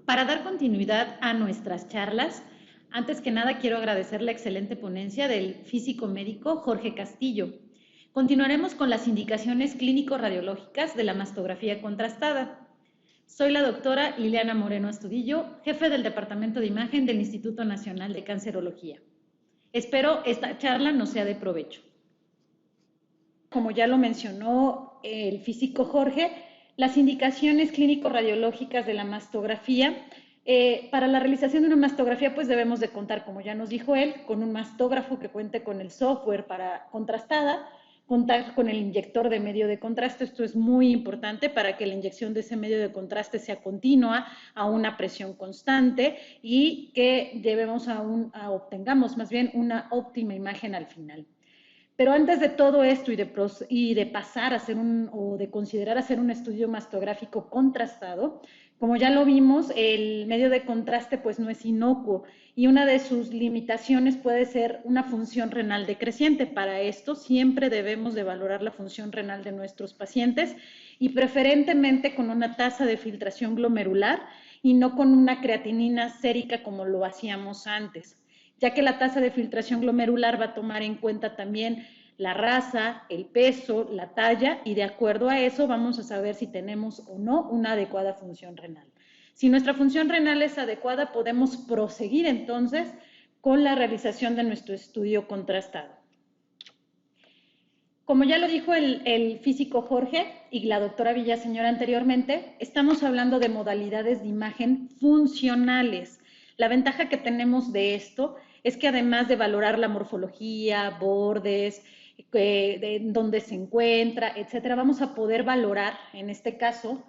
Para dar continuidad a nuestras charlas, antes que nada quiero agradecer la excelente ponencia del físico médico Jorge Castillo. Continuaremos con las indicaciones clínico-radiológicas de la mastografía contrastada. Soy la doctora Liliana Moreno Astudillo, jefe del Departamento de Imagen del Instituto Nacional de Cancerología. Espero esta charla nos sea de provecho. Como ya lo mencionó el físico Jorge, las indicaciones clínico-radiológicas de la mastografía, para la realización de una mastografía pues debemos de contar, como ya nos dijo él, con un mastógrafo que cuente con el software para contrastada, contar con el inyector de medio de contraste. Esto es muy importante para que la inyección de ese medio de contraste sea continua, a una presión constante y que obtengamos más bien una óptima imagen al final. Pero antes de todo esto y de pasar a hacer o de considerar hacer un estudio mastográfico contrastado, como ya lo vimos, el medio de contraste pues no es inocuo y una de sus limitaciones puede ser una función renal decreciente. Para esto siempre debemos de valorar la función renal de nuestros pacientes y preferentemente con una tasa de filtración glomerular y no con una creatinina sérica como lo hacíamos antes, ya que la tasa de filtración glomerular va a tomar en cuenta también la raza, el peso, la talla, y de acuerdo a eso vamos a saber si tenemos o no una adecuada función renal. Si nuestra función renal es adecuada, podemos proseguir entonces con la realización de nuestro estudio contrastado. Como ya lo dijo el físico Jorge y la doctora Villaseñor anteriormente, estamos hablando de modalidades de imagen funcionales. La ventaja que tenemos de esto es que además de valorar la morfología, bordes, de dónde se encuentra, etcétera, vamos a poder valorar, en este caso,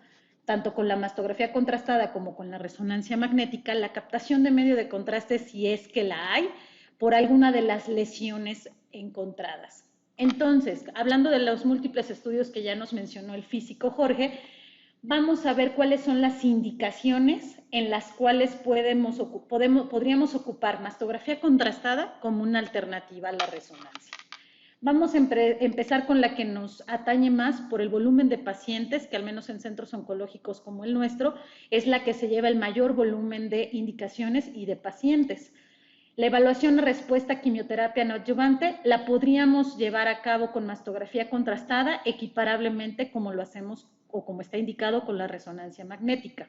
tanto con la mastografía contrastada como con la resonancia magnética, la captación de medio de contraste, si es que la hay, por alguna de las lesiones encontradas. Entonces, hablando de los múltiples estudios que ya nos mencionó el físico Jorge, vamos a ver cuáles son las indicaciones en las cuales podríamos ocupar mastografía contrastada como una alternativa a la resonancia. Vamos a empezar con la que nos atañe más por el volumen de pacientes, que al menos en centros oncológicos como el nuestro, es la que se lleva el mayor volumen de indicaciones y de pacientes. La evaluación de respuesta a quimioterapia no adyuvante la podríamos llevar a cabo con mastografía contrastada equiparablemente como lo hacemos o como está indicado con la resonancia magnética.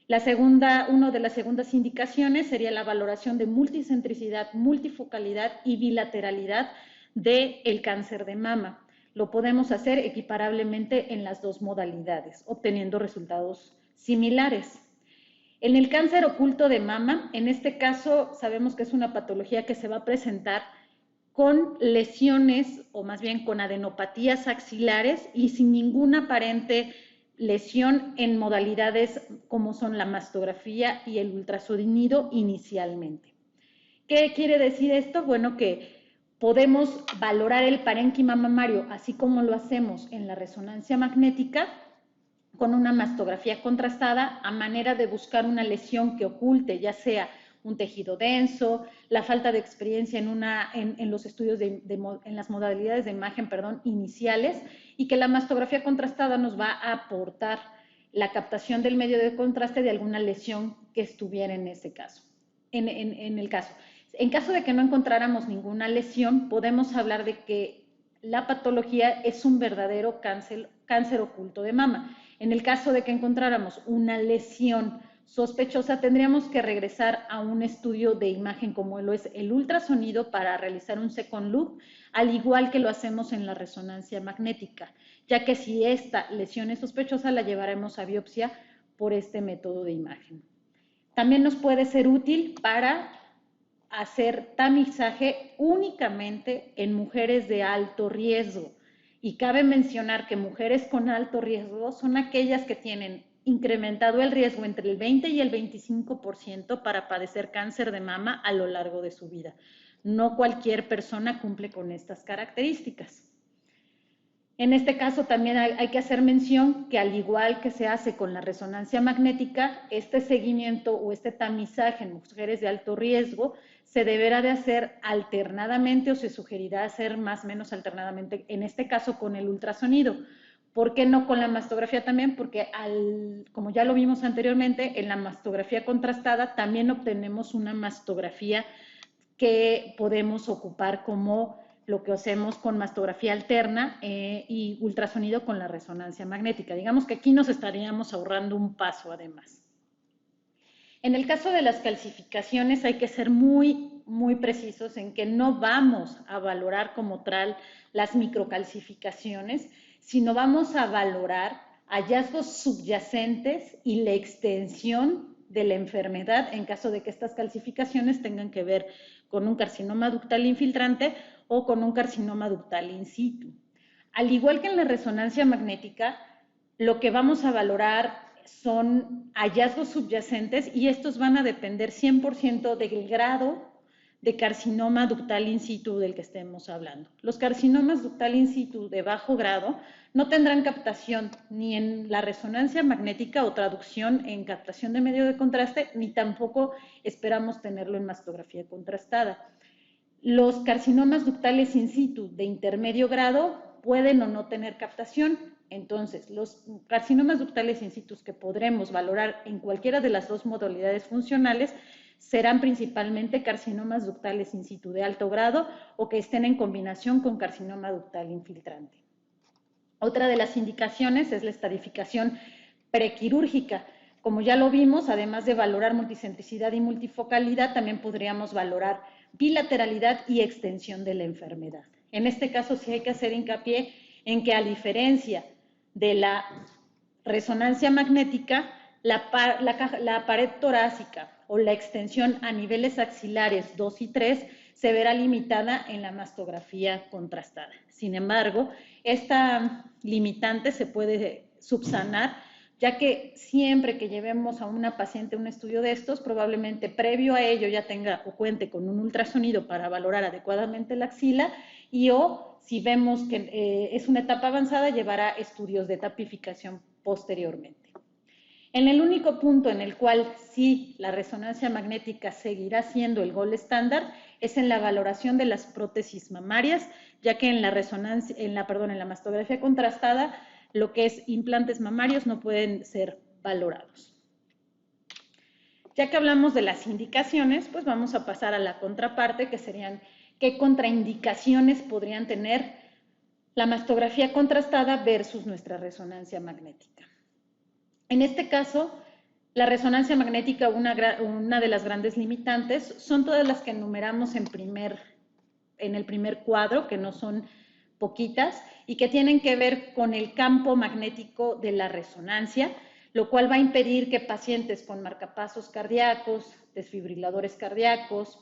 Una de las segundas indicaciones sería la valoración de multicentricidad, multifocalidad y bilateralidad del cáncer de mama. Lo podemos hacer equiparablemente en las dos modalidades, obteniendo resultados similares. En el cáncer oculto de mama, en este caso sabemos que es una patología que se va a presentar con lesiones o más bien con adenopatías axilares y sin ninguna aparente lesión en modalidades como son la mastografía y el ultrasonido inicialmente. ¿Qué quiere decir esto? Bueno, que podemos valorar el parénquima mamario así como lo hacemos en la resonancia magnética con una mastografía contrastada a manera de buscar una lesión que oculte, ya sea un tejido denso, la falta de experiencia en los estudios en las modalidades de imagen, iniciales, y que la mastografía contrastada nos va a aportar la captación del medio de contraste de alguna lesión que estuviera en ese caso. En caso de que no encontráramos ninguna lesión, podemos hablar de que la patología es un verdadero cáncer oculto de mama. En el caso de que encontráramos una lesión sospechosa, tendríamos que regresar a un estudio de imagen como lo es el ultrasonido para realizar un second look, al igual que lo hacemos en la resonancia magnética, ya que si esta lesión es sospechosa, la llevaremos a biopsia por este método de imagen. También nos puede ser útil para hacer tamizaje únicamente en mujeres de alto riesgo. Y cabe mencionar que mujeres con alto riesgo son aquellas que tienen incrementado el riesgo entre el 20 y el 25% para padecer cáncer de mama a lo largo de su vida. No cualquier persona cumple con estas características. En este caso también hay que hacer mención que al igual que se hace con la resonancia magnética, este seguimiento o este tamizaje en mujeres de alto riesgo se deberá de hacer alternadamente o se sugerirá hacer más o menos alternadamente, en este caso con el ultrasonido, ¿Por qué no con la mastografía también? Porque como ya lo vimos anteriormente, en la mastografía contrastada también obtenemos una mastografía que podemos ocupar como lo que hacemos con mastografía alterna y ultrasonido con la resonancia magnética. Digamos que aquí nos estaríamos ahorrando un paso además. En el caso de las calcificaciones hay que ser muy precisos en que no vamos a valorar como tal las microcalcificaciones, sino vamos a valorar hallazgos subyacentes y la extensión de la enfermedad en caso de que estas calcificaciones tengan que ver con un carcinoma ductal infiltrante o con un carcinoma ductal in situ. Al igual que en la resonancia magnética, lo que vamos a valorar son hallazgos subyacentes y estos van a depender 100% del grado de carcinoma ductal in situ del que estemos hablando. Los carcinomas ductal in situ de bajo grado no tendrán captación ni en la resonancia magnética o traducción en captación de medio de contraste, ni tampoco esperamos tenerlo en mastografía contrastada. Los carcinomas ductales in situ de intermedio grado pueden o no tener captación. Entonces, los carcinomas ductales in situ que podremos valorar en cualquiera de las dos modalidades funcionales serán principalmente carcinomas ductales in situ de alto grado o que estén en combinación con carcinoma ductal infiltrante. Otra de las indicaciones es la estadificación prequirúrgica. Como ya lo vimos, además de valorar multicentricidad y multifocalidad, también podríamos valorar bilateralidad y extensión de la enfermedad. En este caso sí hay que hacer hincapié en que, a diferencia de la resonancia magnética, la pared torácica o la extensión a niveles axilares 2 y 3 se verá limitada en la mastografía contrastada. Sin embargo, esta limitante se puede subsanar, ya que siempre que llevemos a una paciente un estudio de estos, probablemente previo a ello ya tenga o cuente con un ultrasonido para valorar adecuadamente la axila o si vemos que es una etapa avanzada, llevará estudios de tapificación posteriormente. En el único punto en el cual sí la resonancia magnética seguirá siendo el gold estándar es en la valoración de las prótesis mamarias, ya que en la mastografía contrastada lo que es implantes mamarios no pueden ser valorados. Ya que hablamos de las indicaciones, pues vamos a pasar a la contraparte, que serían qué contraindicaciones podrían tener la mastografía contrastada versus nuestra resonancia magnética. En este caso, la resonancia magnética, una de las grandes limitantes, son todas las que enumeramos en el primer cuadro, que no son poquitas, y que tienen que ver con el campo magnético de la resonancia, lo cual va a impedir que pacientes con marcapasos cardíacos, desfibriladores cardíacos,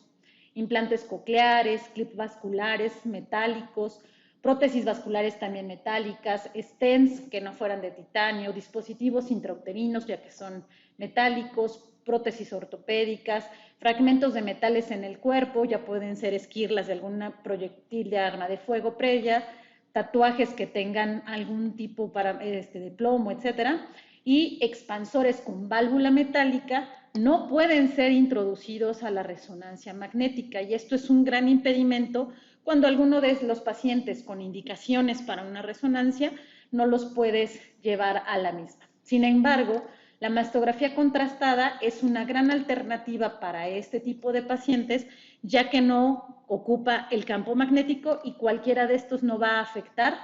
implantes cocleares, clips vasculares metálicos, prótesis vasculares también metálicas, stents que no fueran de titanio, dispositivos intrauterinos ya que son metálicos, prótesis ortopédicas, fragmentos de metales en el cuerpo, ya pueden ser esquirlas de alguna proyectil de arma de fuego previa, tatuajes que tengan algún tipo de plomo, etcétera, y expansores con válvula metálica no pueden ser introducidos a la resonancia magnética, y esto es un gran impedimento cuando alguno de los pacientes con indicaciones para una resonancia no los puedes llevar a la misma. Sin embargo, la mastografía contrastada es una gran alternativa para este tipo de pacientes, ya que no ocupa el campo magnético y cualquiera de estos no va a afectar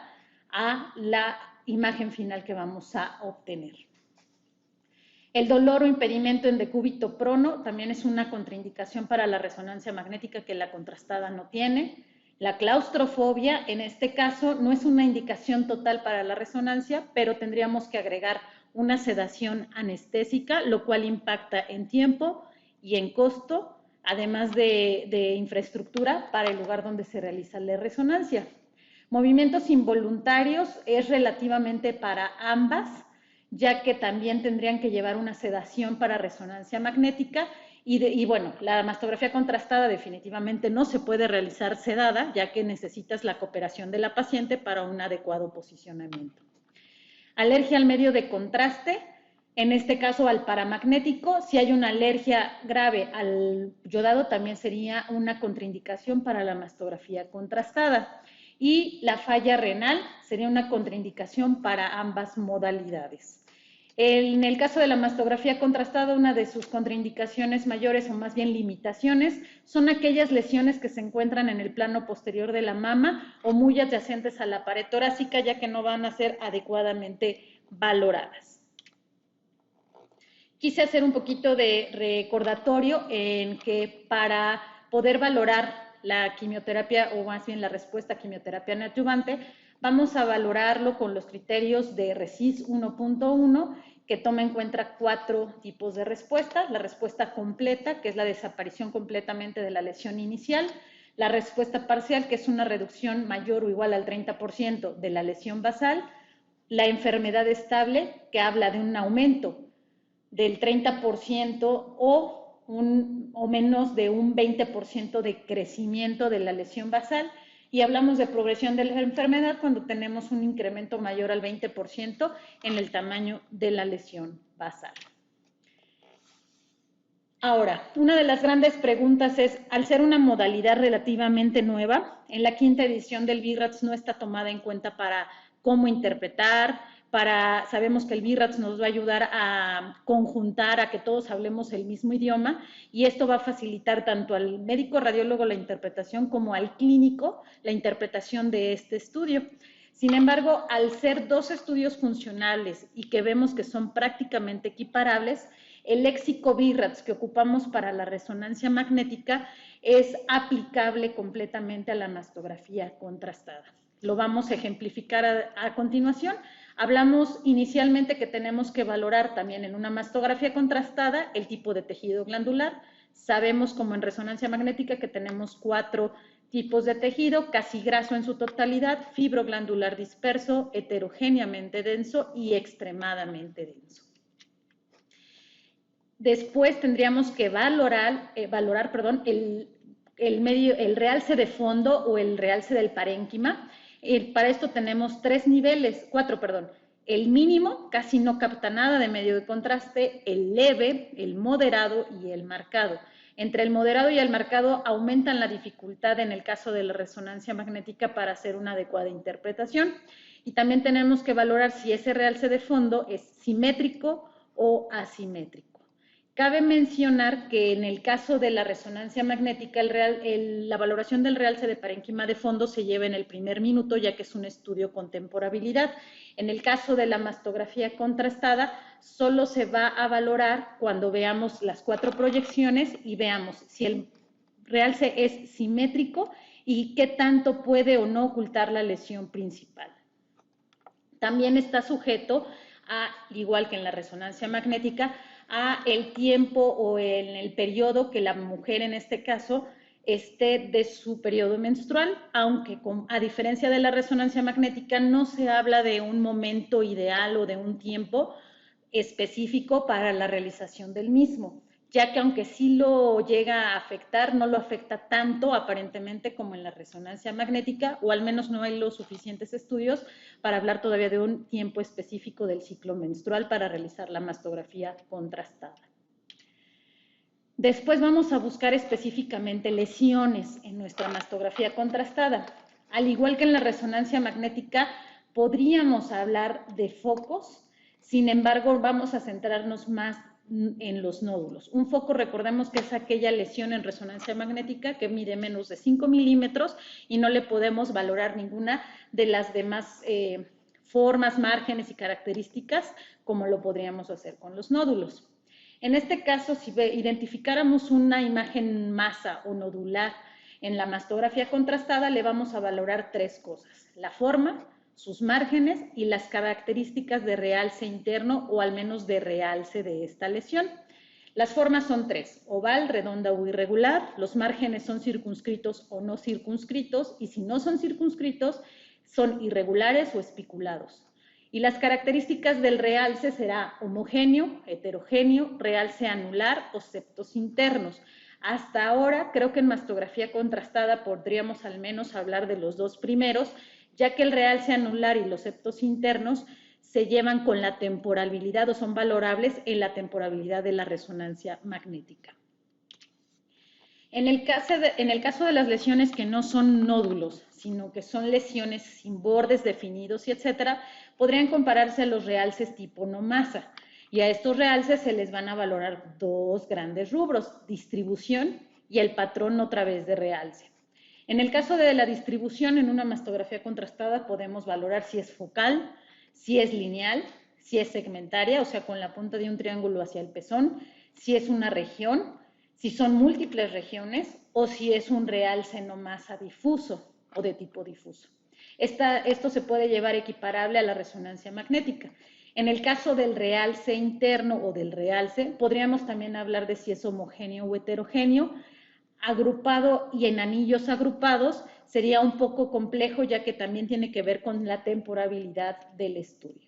a la imagen final que vamos a obtener. El dolor o impedimento en decúbito prono también es una contraindicación para la resonancia magnética que la contrastada no tiene. La claustrofobia, en este caso, no es una indicación total para la resonancia, pero tendríamos que agregar una sedación anestésica, lo cual impacta en tiempo y en costo, además de infraestructura para el lugar donde se realiza la resonancia. Movimientos involuntarios es relativamente para ambas, ya que también tendrían que llevar una sedación para resonancia magnética y bueno, la mastografía contrastada definitivamente no se puede realizar sedada, ya que necesitas la cooperación de la paciente para un adecuado posicionamiento. Alergia al medio de contraste, en este caso al paramagnético. Si hay una alergia grave al yodado, también sería una contraindicación para la mastografía contrastada. y la falla renal sería una contraindicación para ambas modalidades. En el caso de la mastografía contrastada, una de sus contraindicaciones mayores o más bien limitaciones son aquellas lesiones que se encuentran en el plano posterior de la mama o muy adyacentes a la pared torácica, ya que no van a ser adecuadamente valoradas. Quise hacer un poquito de recordatorio en que para poder valorar la quimioterapia o más bien la respuesta a quimioterapia neoadyuvante, vamos a valorarlo con los criterios de RECIST 1.1 que toma en cuenta 4 tipos de respuesta. La respuesta completa, que es la desaparición completamente de la lesión inicial. La respuesta parcial, que es una reducción mayor o igual al 30% de la lesión basal. La enfermedad estable, que habla de un aumento del 30% o menos de un 20% de crecimiento de la lesión basal. Y hablamos de progresión de la enfermedad cuando tenemos un incremento mayor al 20% en el tamaño de la lesión basal. Ahora, una de las grandes preguntas es, al ser una modalidad relativamente nueva, en la 5ª edición del BI-RADS no está tomada en cuenta para cómo interpretar, sabemos que el BI-RADS nos va a ayudar a conjuntar, a que todos hablemos el mismo idioma, y esto va a facilitar tanto al médico radiólogo la interpretación como al clínico la interpretación de este estudio. Sin embargo, al ser 2 estudios funcionales y que vemos que son prácticamente equiparables, el léxico BI-RADS que ocupamos para la resonancia magnética es aplicable completamente a la mastografía contrastada. Lo vamos a ejemplificar a continuación. Hablamos inicialmente que tenemos que valorar también en una mastografía contrastada el tipo de tejido glandular. Sabemos como en resonancia magnética que tenemos 4 tipos de tejido, casi graso en su totalidad, fibroglandular disperso, heterogéneamente denso y extremadamente denso. Después tendríamos que valorar el realce de fondo o el realce del parénquima. Para esto tenemos 4 niveles. El mínimo, casi no capta nada de medio de contraste, el leve, el moderado y el marcado. Entre el moderado y el marcado aumentan la dificultad en el caso de la resonancia magnética para hacer una adecuada interpretación. Y también tenemos que valorar si ese realce de fondo es simétrico o asimétrico. Cabe mencionar que en el caso de la resonancia magnética, la valoración del realce de parénquima de fondo se lleva en el primer minuto, ya que es un estudio con temporabilidad. En el caso de la mastografía contrastada, solo se va a valorar cuando veamos las 4 proyecciones y veamos si el realce es simétrico y qué tanto puede o no ocultar la lesión principal. También está sujeto igual que en la resonancia magnética, a el tiempo o en el periodo que la mujer en este caso esté de su periodo menstrual, aunque a diferencia de la resonancia magnética no se habla de un momento ideal o de un tiempo específico para la realización del mismo, ya que aunque sí lo llega a afectar, no lo afecta tanto aparentemente como en la resonancia magnética, o al menos no hay los suficientes estudios para hablar todavía de un tiempo específico del ciclo menstrual para realizar la mastografía contrastada. Después vamos a buscar específicamente lesiones en nuestra mastografía contrastada. Al igual que en la resonancia magnética, podríamos hablar de focos, sin embargo, vamos a centrarnos más en los nódulos. Un foco, recordemos que es aquella lesión en resonancia magnética que mide menos de 5 milímetros y no le podemos valorar ninguna de las demás formas, márgenes y características como lo podríamos hacer con los nódulos. En este caso, si identificáramos una imagen masa o nodular en la mastografía contrastada, le vamos a valorar 3 cosas: la forma, sus márgenes y las características de realce interno o al menos de realce de esta lesión. Las formas son 3: oval, redonda o irregular. Los márgenes son circunscritos o no circunscritos, y si no son circunscritos, son irregulares o espiculados. Y las características del realce será homogéneo, heterogéneo, realce anular o septos internos. Hasta ahora, creo que en mastografía contrastada podríamos al menos hablar de los 2 primeros, ya que el realce anular y los septos internos se llevan con la temporalidad o son valorables en la temporalidad de la resonancia magnética. En el caso de las lesiones que no son nódulos, sino que son lesiones sin bordes definidos y etcétera, podrían compararse a los realces tipo no masa. Y a estos realces se les van a valorar dos grandes rubros, distribución y el patrón otra vez de realce. En el caso de la distribución, en una mastografía contrastada podemos valorar si es focal, si es lineal, si es segmentaria, o sea, con la punta de un triángulo hacia el pezón, si es una región, si son múltiples regiones o si es un realce no masa difuso o de tipo difuso. Esto se puede llevar equiparable a la resonancia magnética. En el caso del realce interno o del realce, podríamos también hablar de si es homogéneo o heterogéneo. Agrupado y en anillos agrupados sería un poco complejo, ya que también tiene que ver con la temporalidad del estudio.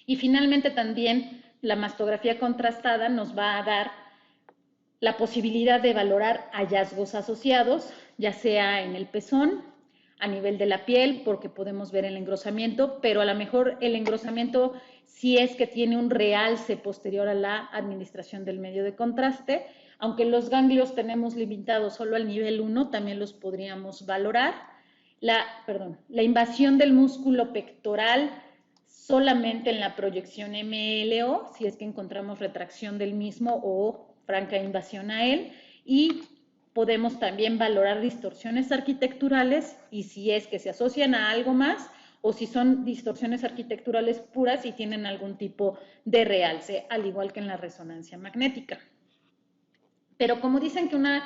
Y finalmente también la mastografía contrastada nos va a dar la posibilidad de valorar hallazgos asociados, ya sea en el pezón, a nivel de la piel, porque podemos ver el engrosamiento, pero a lo mejor el engrosamiento sí es que tiene un realce posterior a la administración del medio de contraste. Aunque los ganglios tenemos limitados solo al nivel 1, también los podríamos valorar. La invasión del músculo pectoral solamente en la proyección MLO, si es que encontramos retracción del mismo o franca invasión a él, y podemos también valorar distorsiones arquitecturales y si es que se asocian a algo más o si son distorsiones arquitecturales puras y tienen algún tipo de realce, al igual que en la resonancia magnética. Pero como dicen que una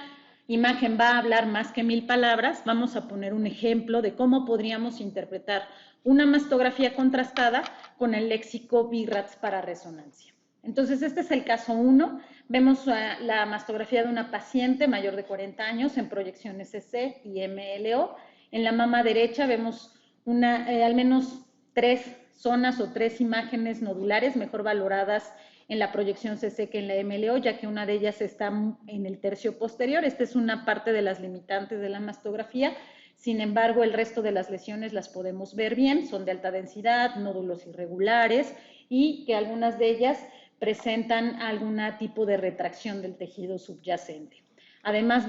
imagen va a hablar más que 1000 palabras, vamos a poner un ejemplo de cómo podríamos interpretar una mastografía contrastada con el léxico BIRATS para resonancia. Entonces, este es el caso 1. Vemos la mastografía de una paciente mayor de 40 años en proyección SC y MLO. En la mama derecha vemos al menos 3 zonas o 3 imágenes nodulares mejor valoradas en la proyección CC que en la MLO, ya que una de ellas está en el tercio posterior. Esta es una parte de las limitantes de la mastografía. Sin embargo, el resto de las lesiones las podemos ver bien, son de alta densidad, nódulos irregulares y que algunas de ellas presentan algún tipo de retracción del tejido subyacente. Además,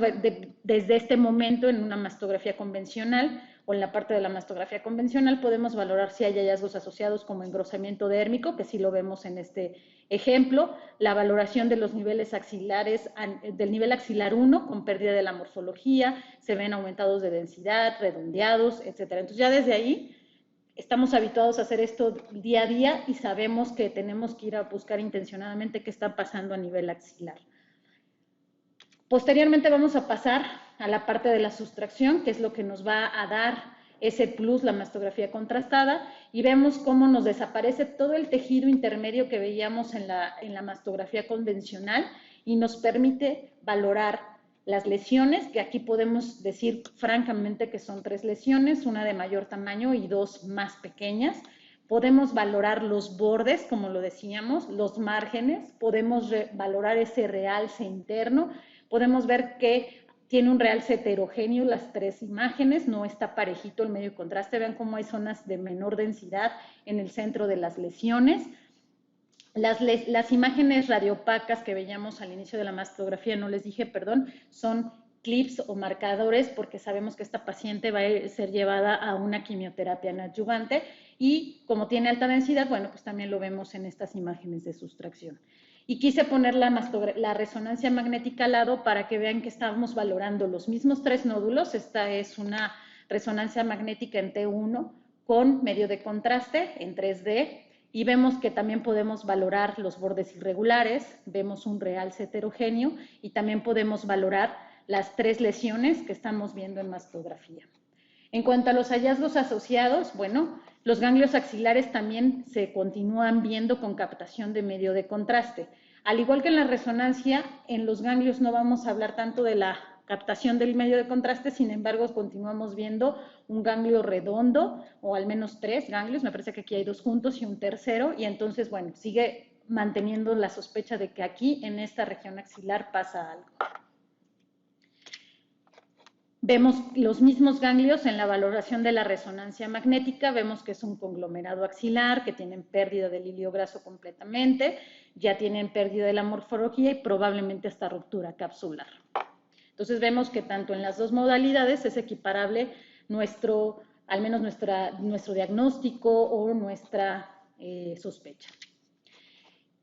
desde este momento, en una mastografía convencional o en la parte de la mastografía convencional, podemos valorar si hay hallazgos asociados como engrosamiento dérmico, que sí lo vemos en este ejemplo, la valoración de los niveles axilares, del nivel axilar 1 con pérdida de la morfología, se ven aumentados de densidad, redondeados, etc. Entonces ya desde ahí estamos habituados a hacer esto día a día y sabemos que tenemos que ir a buscar intencionadamente qué está pasando a nivel axilar. Posteriormente vamos a pasar a la parte de la sustracción, que es lo que nos va a dar ese plus, la mastografía contrastada, y vemos cómo nos desaparece todo el tejido intermedio que veíamos en la mastografía convencional y nos permite valorar las lesiones, que aquí podemos decir francamente que son 3 lesiones, una de mayor tamaño y 2 más pequeñas. Podemos valorar los bordes, como lo decíamos, los márgenes, podemos valorar ese realce interno, podemos ver que tiene un realce heterogéneo las 3 imágenes, no está parejito el medio de contraste. Vean cómo hay zonas de menor densidad en el centro de las lesiones. Las imágenes radiopacas que veíamos al inicio de la mastografía, no les dije, perdón, son clips o marcadores porque sabemos que esta paciente va a ser llevada a una quimioterapia adyuvante y como tiene alta densidad, bueno, pues también lo vemos en estas imágenes de sustracción. Y quise poner la resonancia magnética al lado para que vean que estamos valorando los mismos 3 nódulos. Esta es una resonancia magnética en T1 con medio de contraste en 3D y vemos que también podemos valorar los bordes irregulares, vemos un realce heterogéneo y también podemos valorar las 3 lesiones que estamos viendo en mastografía. En cuanto a los hallazgos asociados, bueno, los ganglios axilares también se continúan viendo con captación de medio de contraste. Al igual que en la resonancia, en los ganglios no vamos a hablar tanto de la captación del medio de contraste, sin embargo, continuamos viendo un ganglio redondo, o al menos 3 ganglios, me parece que aquí hay 2 juntos y un tercero, y entonces, bueno, sigue manteniendo la sospecha de que aquí, en esta región axilar, pasa algo. Vemos los mismos ganglios en la valoración de la resonancia magnética, vemos que es un conglomerado axilar, que tienen pérdida del hilio graso completamente, ya tienen pérdida de la morfología y probablemente hasta ruptura capsular. Entonces vemos que tanto en las dos modalidades es equiparable al menos nuestro diagnóstico o nuestra sospecha.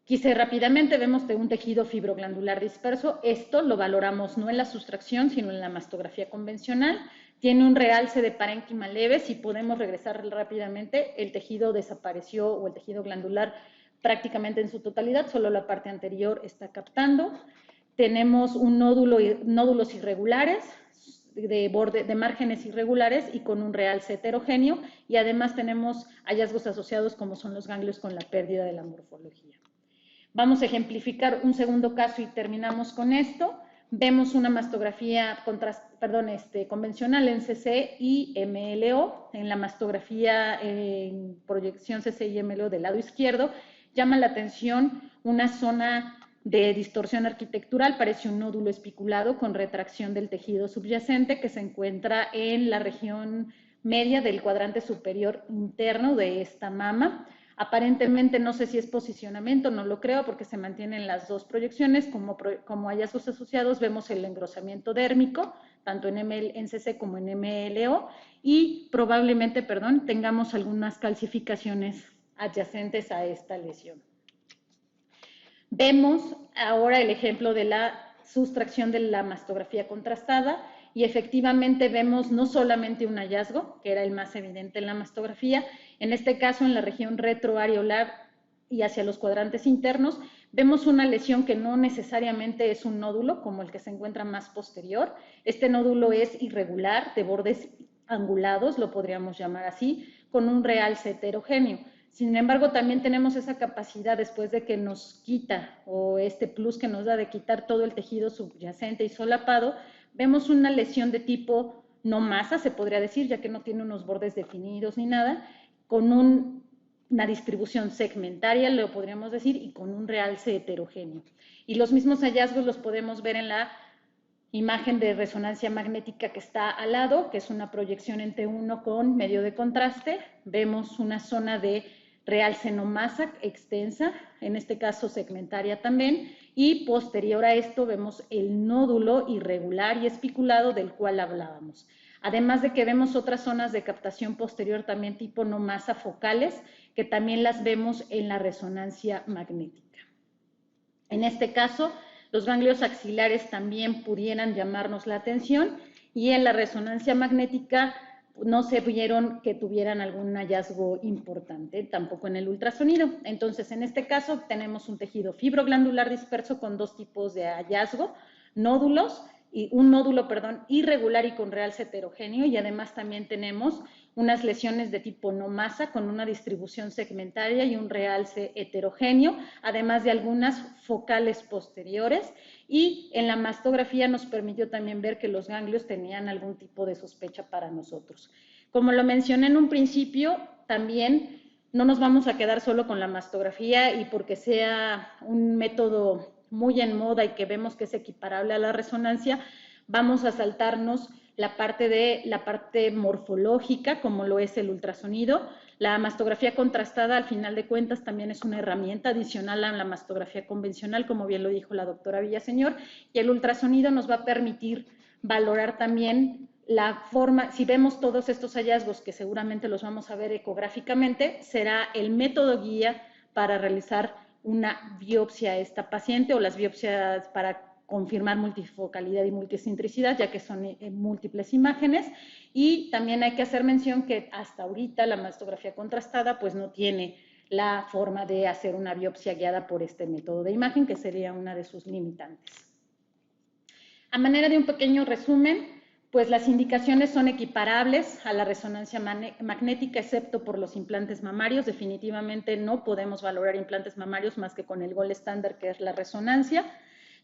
Quise rápidamente, vemos de un tejido fibroglandular disperso. Esto lo valoramos no en la sustracción, sino en la mastografía convencional. Tiene un realce de parénquima leve. Si podemos regresar rápidamente, el tejido desapareció o el tejido glandular prácticamente en su totalidad, solo la parte anterior está captando. Tenemos nódulos irregulares, de márgenes irregulares y con un realce heterogéneo, y además tenemos hallazgos asociados como son los ganglios con la pérdida de la morfología. Vamos a ejemplificar un segundo caso y terminamos con esto. Vemos una mastografía convencional en CC y MLO. En la mastografía en proyección CC y MLO del lado izquierdo, llama la atención una zona de distorsión arquitectural, parece un nódulo espiculado con retracción del tejido subyacente que se encuentra en la región media del cuadrante superior interno de esta mama. Aparentemente no sé si es posicionamiento, no lo creo porque se mantienen las dos proyecciones. Como hallazgos asociados vemos el engrosamiento dérmico, tanto en CC como en MLO, y probablemente, tengamos algunas calcificaciones adyacentes a esta lesión. Vemos ahora el ejemplo de la sustracción de la mastografía contrastada y efectivamente vemos no solamente un hallazgo, que era el más evidente en la mastografía, en este caso en la región retroareolar y hacia los cuadrantes internos, vemos una lesión que no necesariamente es un nódulo, como el que se encuentra más posterior. Este nódulo es irregular, de bordes angulados, lo podríamos llamar así, con un realce heterogéneo. Sin embargo, también tenemos esa capacidad después de que nos quita, o este plus que nos da de quitar todo el tejido subyacente y solapado, vemos una lesión de tipo no masa, se podría decir, ya que no tiene unos bordes definidos ni nada, con una distribución segmentaria, lo podríamos decir, y con un realce heterogéneo. Y los mismos hallazgos los podemos ver en la imagen de resonancia magnética que está al lado, que es una proyección en T1 con medio de contraste. Vemos una zona de realce no masa extensa, en este caso segmentaria también, y posterior a esto vemos el nódulo irregular y espiculado del cual hablábamos. Además de que vemos otras zonas de captación posterior también tipo no masa focales, que también las vemos en la resonancia magnética. En este caso, los ganglios axilares también pudieran llamarnos la atención y en la resonancia magnética no se vieron que tuvieran algún hallazgo importante, tampoco en el ultrasonido. Entonces, en este caso tenemos un tejido fibroglandular disperso con dos tipos de hallazgo, un nódulo irregular y con realce heterogéneo, y además también tenemos unas lesiones de tipo no masa con una distribución segmentaria y un realce heterogéneo, además de algunas focales posteriores, y en la mastografía nos permitió también ver que los ganglios tenían algún tipo de sospecha para nosotros. Como lo mencioné en un principio, también no nos vamos a quedar solo con la mastografía y porque sea un método muy en moda y que vemos que es equiparable a la resonancia, vamos a saltarnos la parte morfológica, como lo es el ultrasonido. La mastografía contrastada, al final de cuentas, también es una herramienta adicional a la mastografía convencional, como bien lo dijo la doctora Villaseñor, y el ultrasonido nos va a permitir valorar también la forma. Si vemos todos estos hallazgos, que seguramente los vamos a ver ecográficamente, será el método guía para realizar una biopsia a esta paciente, o las biopsias para confirmar multifocalidad y multicentricidad, ya que son múltiples imágenes. Y también hay que hacer mención que hasta ahorita la mastografía contrastada pues no tiene la forma de hacer una biopsia guiada por este método de imagen, que sería una de sus limitantes. A manera de un pequeño resumen, pues las indicaciones son equiparables a la resonancia magnética, excepto por los implantes mamarios. Definitivamente no podemos valorar implantes mamarios más que con el gold estándar, que es la resonancia.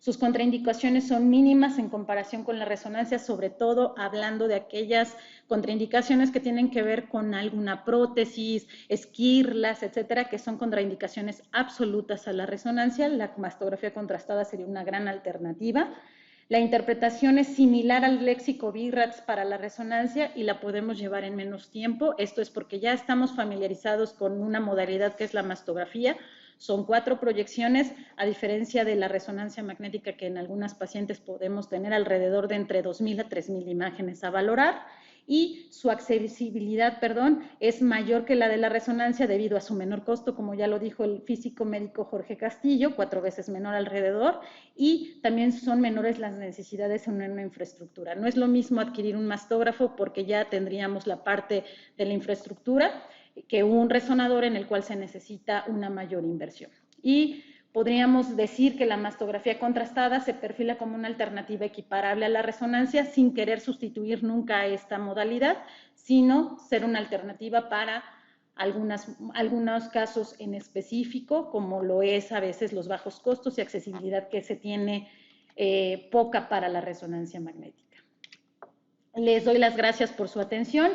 Sus contraindicaciones son mínimas en comparación con la resonancia, sobre todo hablando de aquellas contraindicaciones que tienen que ver con alguna prótesis, esquirlas, etcétera, que son contraindicaciones absolutas a la resonancia. La mastografía contrastada sería una gran alternativa. La interpretación es similar al léxico BIRATS para la resonancia y la podemos llevar en menos tiempo. Esto es porque ya estamos familiarizados con una modalidad que es la mastografía, Son 4 proyecciones, a diferencia de la resonancia magnética que en algunas pacientes podemos tener alrededor de entre 2.000 a 3.000 imágenes a valorar, y su accesibilidad, es mayor que la de la resonancia debido a su menor costo, como ya lo dijo el físico médico Jorge Castillo, 4 veces menor alrededor, y también son menores las necesidades en una infraestructura. No es lo mismo adquirir un mastógrafo porque ya tendríamos la parte de la infraestructura que un resonador en el cual se necesita una mayor inversión. Y podríamos decir que la mastografía contrastada se perfila como una alternativa equiparable a la resonancia sin querer sustituir nunca a esta modalidad, sino ser una alternativa para algunos casos en específico, como lo es a veces los bajos costos y accesibilidad que se tiene poca para la resonancia magnética. Les doy las gracias por su atención